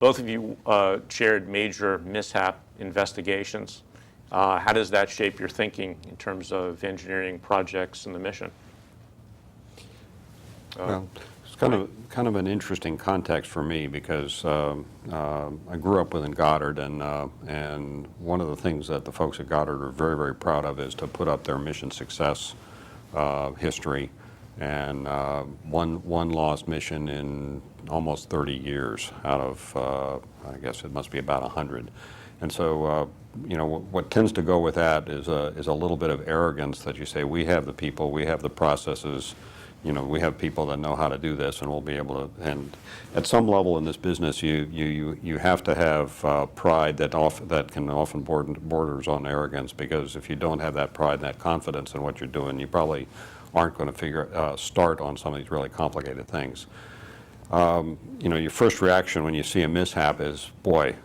both of you chaired major mishap investigations. How does that shape your thinking in terms of engineering projects and the mission? Well, it's kind of an interesting context for me because I grew up within Goddard, and one of the things that the folks at Goddard are very, very proud of is to put up their mission success history, and one lost mission in almost 30 years out of I guess it must be about 100. And so you know, what tends to go with that is a little bit of arrogance that you say, we have the people, we have the processes, you know, we have people that know how to do this, and we'll be able to. And at some level in this business, you have to have pride that can often borders on arrogance, because if you don't have that pride and that confidence in what you're doing, you probably aren't going to start on some of these really complicated things. You know, your first reaction when you see a mishap is, boy,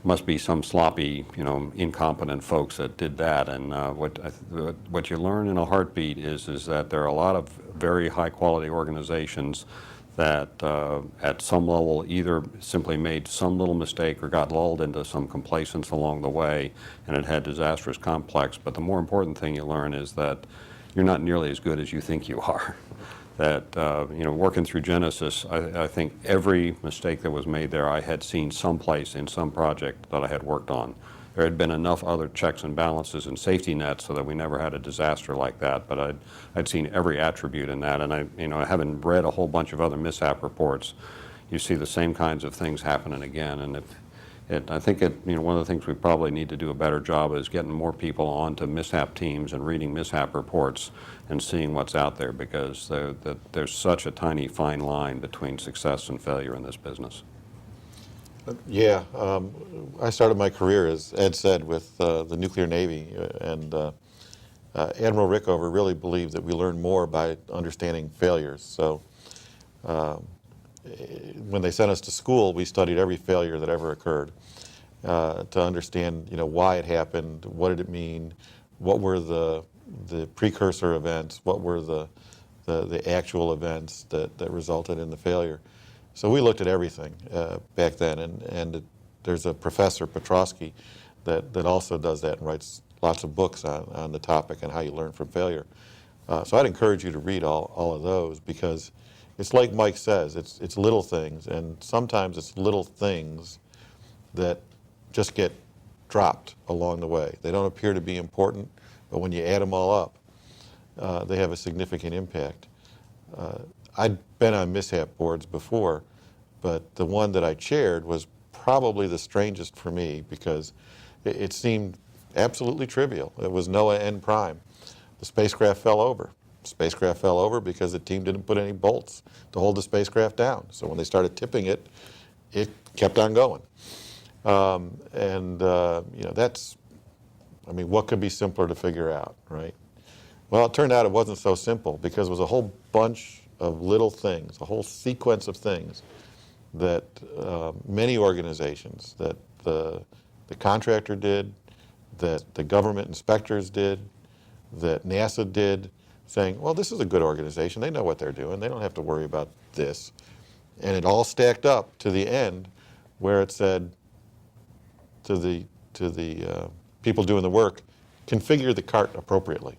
must be some sloppy, you know, incompetent folks that did that. And what you learn in a heartbeat is that there are a lot of very high-quality organizations that at some level either simply made some little mistake or got lulled into some complacence along the way, and it had disastrous complex. But the more important thing you learn is that you're not nearly as good as you think you are. That, you know, working through Genesis, I think every mistake that was made there I had seen someplace in some project that I had worked on. There had been enough other checks and balances and safety nets so that we never had a disaster like that, but I'd seen every attribute in that, and you know, having read a whole bunch of other mishap reports, you see the same kinds of things happening again. And I think you know, one of the things we probably need to do a better job is getting more people onto mishap teams and reading mishap reports and seeing what's out there, because there's such a tiny fine line between success and failure in this business. Yeah, I started my career, as Ed said, with the nuclear Navy, and Admiral Rickover really believed that we learn more by understanding failures. So when they sent us to school, we studied every failure that ever occurred to understand, you know, why it happened, what did it mean, what were the precursor events, what were the actual events that resulted in the failure. So we looked at everything back then, and there's a professor, Petrosky, that also does that and writes lots of books on the topic and how you learn from failure. So I'd encourage you to read all of those, because it's like Mike says, it's little things, and sometimes it's little things that just get dropped along the way. They don't appear to be important, but when you add them all up, they have a significant impact. I'd been on mishap boards before, but the one that I chaired was probably the strangest for me, because it seemed absolutely trivial. It was NOAA N-Prime. The spacecraft fell over. The spacecraft fell over because the team didn't put any bolts to hold the spacecraft down. So when they started tipping it, it kept on going. You know, that's, I mean, what could be simpler to figure out, right? Well, it turned out it wasn't so simple, because it was a whole bunch of little things, a whole sequence of things that many organizations, that the contractor did, that the government inspectors did, that NASA did, saying, well, this is a good organization. They know what they're doing. They don't have to worry about this. And it all stacked up to the end where it said to the people doing the work, configure the cart appropriately.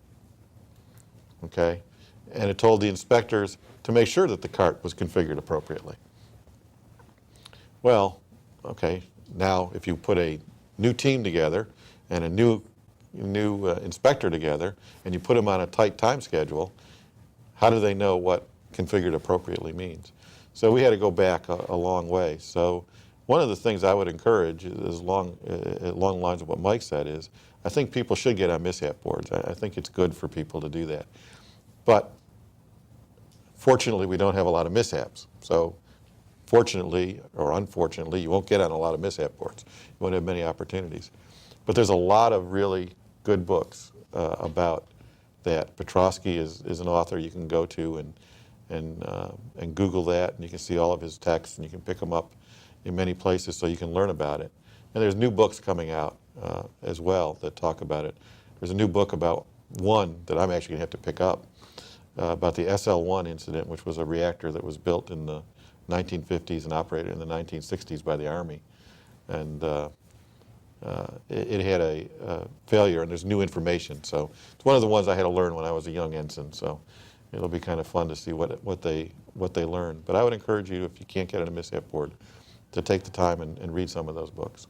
Okay? And it told the inspectors to make sure that the cart was configured appropriately. Well, okay, now if you put a new team together and a new inspector together, and you put them on a tight time schedule, how do they know what configured appropriately means? So we had to go back a long way. So one of the things I would encourage, is along the lines of what Mike said, is I think people should get on mishap boards. I think it's good for people to do that. But fortunately, we don't have a lot of mishaps. So fortunately or unfortunately, you won't get on a lot of mishap boards. You won't have many opportunities. But there's a lot of really good books about that. Petrosky is an author you can go to and Google that, and you can see all of his texts, and you can pick them up in many places so you can learn about it. And there's new books coming out as well that talk about it. There's a new book about one that I'm actually going to have to pick up about the SL-1 incident, which was a reactor that was built in the 1950s and operated in the 1960s by the Army. And it had a failure, and there's new information. So it's one of the ones I had to learn when I was a young ensign. So it'll be kind of fun to see what they learn. But I would encourage you, if you can't get on a Mishap board, to take the time and read some of those books.